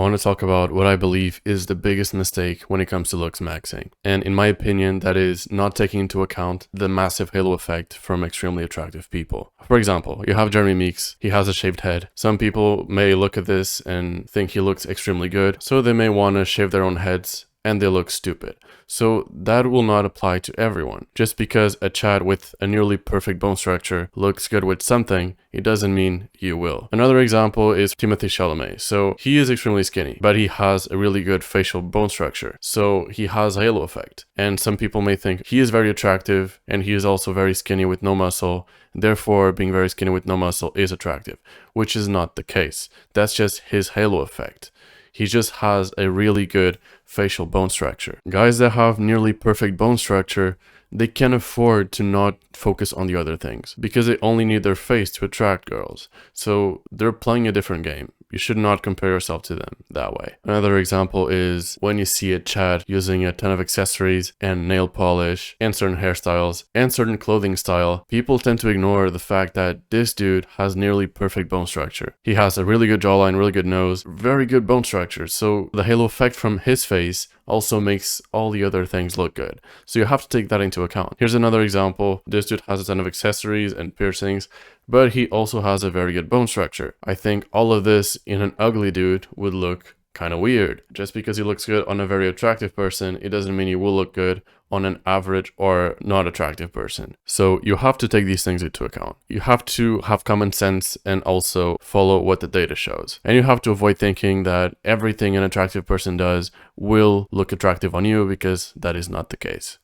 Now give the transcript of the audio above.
want to talk about what I believe is the biggest mistake when it comes to looks maxing. And in my opinion, that is not taking into account the massive halo effect from extremely attractive people. For example, you have Jeremy Meeks, he has a shaved head. Some people may look at this and think he looks extremely good, so they may want to shave their own heads and they look stupid. So that will not apply to everyone. Just because a Chad with a nearly perfect bone structure looks good with something, it doesn't mean you will. Another example is Timothée Chalamet. So he is extremely skinny, but he has a really good facial bone structure. So he has a halo effect. And some people may think he is very attractive and he is also very skinny with no muscle. Therefore, being very skinny with no muscle is attractive, which is not the case. That's just his halo effect. He just has a really good facial bone structure. Guys that have nearly perfect bone structure, they can afford to not focus on the other things because they only need their face to attract girls. So they're playing a different game. You should not compare yourself to them that way. Another example is when you see a Chad using a ton of accessories and nail polish and certain hairstyles and certain clothing style, people tend to ignore the fact that this dude has nearly perfect bone structure. He has a really good jawline, really good nose, very good bone structure. So the halo effect from his face also makes all the other things look good. So you have to take that into account. Here's another example. This dude has a ton of accessories and piercings, but he also has a very good bone structure. I think all of this in an ugly dude would look kind of weird. Just because he looks good on a very attractive person, it doesn't mean he will look good on an average or not attractive person. So you have to take these things into account. You have to have common sense and also follow what the data shows. And you have to avoid thinking that everything an attractive person does will look attractive on you, because that is not the case.